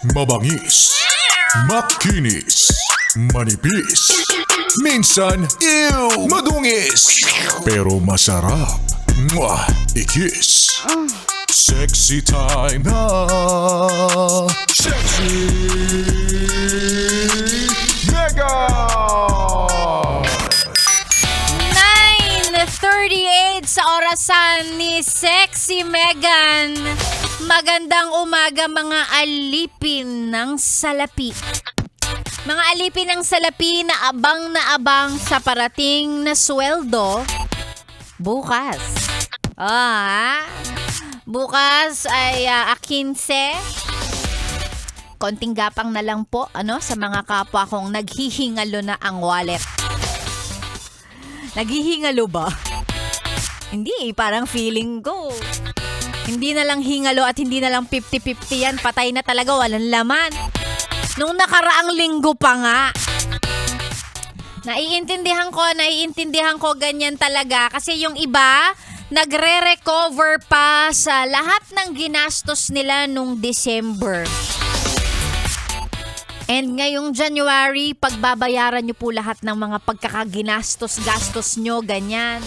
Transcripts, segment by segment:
Mabangis, makinis, manipis, minsan, madungis, pero masarap. Mwah! Ikis. Sexy time na. Sexy Mega! 9:38 sa orasan ni Sexy Megan. Magandang umaga mga alipin ng salapi. Mga alipin ng salapi na abang sa parating na sweldo bukas. Bukas ay 15. Konting gapang na lang po sa mga kapwa kong naghihingalo na ang wallet. Naghihingalo ba? Hindi, parang feeling ko. Hindi na lang hingalo at hindi na lang 50-50 yan. Patay na talaga, walang laman. Nung nakaraang linggo pa nga. Naiintindihan ko ganyan talaga. Kasi yung iba, nagre-recover pa sa lahat ng ginastos nila nung December. And ngayong January, pagbabayaran nyo po lahat ng mga pagkakaginastos-gastos nyo, ganyan.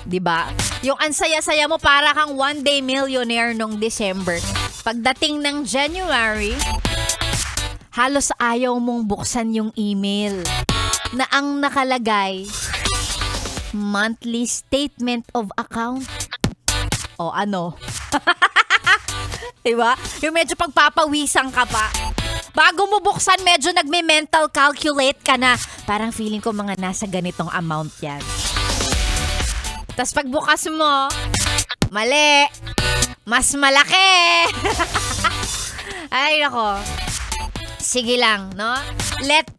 Diba? Yung ansaya-saya mo para kang one-day millionaire nung December. Pagdating ng January, halos ayaw mong buksan yung email na ang nakalagay, monthly statement of account. O ano? Diba? Yung medyo pagpapawisan ka pa. Bago mo buksan, medyo nagme-mental calculate ka na. Parang feeling ko mga nasa ganitong amount yan. Tapos pagbukas mo, mali. Mas malaki. Ay, nako. Sige lang, no? Let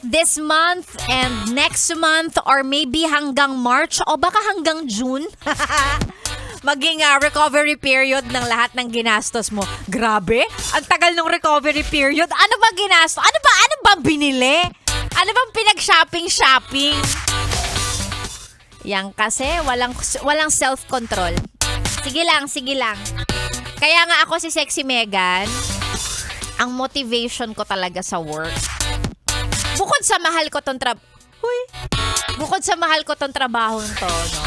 this month and next month or maybe hanggang March o baka hanggang June maging recovery period ng lahat ng ginastos mo. Grabe, ang tagal ng recovery period. Ano ba ginastos? Ano ba binili? Ano bang pinag-shopping? Yan kasi walang self-control. Sige lang. Kaya nga ako si Sexy Megan, ang motivation ko talaga sa work. Bukod sa mahal ko tong trabaho to, no?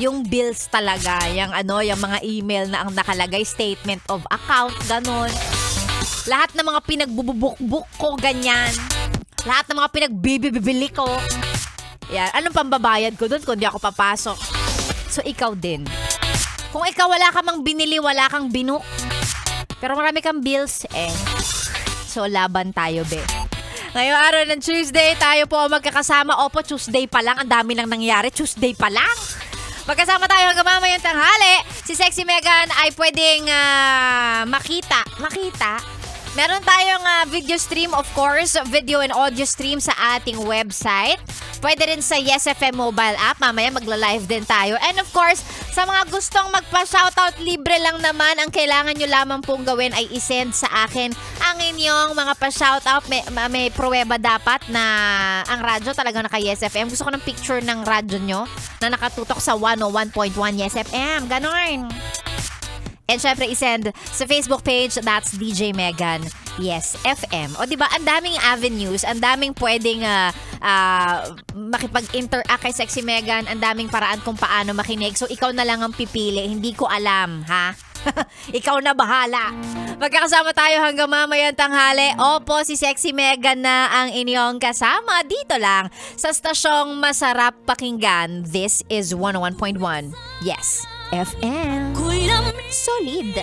Yung bills talaga, yung mga email na ang nakalagay, statement of account, ganon. Lahat ng mga pinagbubuk ko, ganyan. Lahat ng mga pinagbibili ko. Yan, anong pambabayad ko doon kung di ako papasok? So, ikaw din. Kung ikaw wala ka mang binili, wala kang binu. Pero marami kang bills, So, laban tayo, be. Ngayong araw ng Tuesday, tayo po magkakasama. Opo, Tuesday pa lang. Ang dami nang nangyari. Tuesday pa lang. Magkasama tayo hanggang mamayang tanghali. Si Sexy Megan ay pwedeng makita. Meron tayong video stream, of course, video and audio stream sa ating website. Pwede rin sa Yes FM mobile app. Mamaya magla-live din tayo. And of course, sa mga gustong magpa-shoutout, libre lang naman. Ang kailangan nyo lamang pong gawin ay isend sa akin ang inyong mga pa-shoutout. May pruweba dapat na ang radyo talagang naka-Yes FM. Gusto ko ng picture ng radyo nyo na nakatutok sa 101.1 Yes FM. Ganon. And syempre, isend sa Facebook page, that's DJ Megan Yes FM. O diba, ang daming avenues, ang daming pwedeng makipag-interact kay Sexy Megan, ang daming paraan kung paano makinig. So, ikaw na lang ang pipili. Hindi ko alam, ha? Ikaw na bahala. Magkakasama tayo hanggang mamayang tanghali. Opo, si Sexy Megan na ang inyong kasama dito lang sa stasyong masarap pakinggan. This is 101.1 Yes FM. Solid.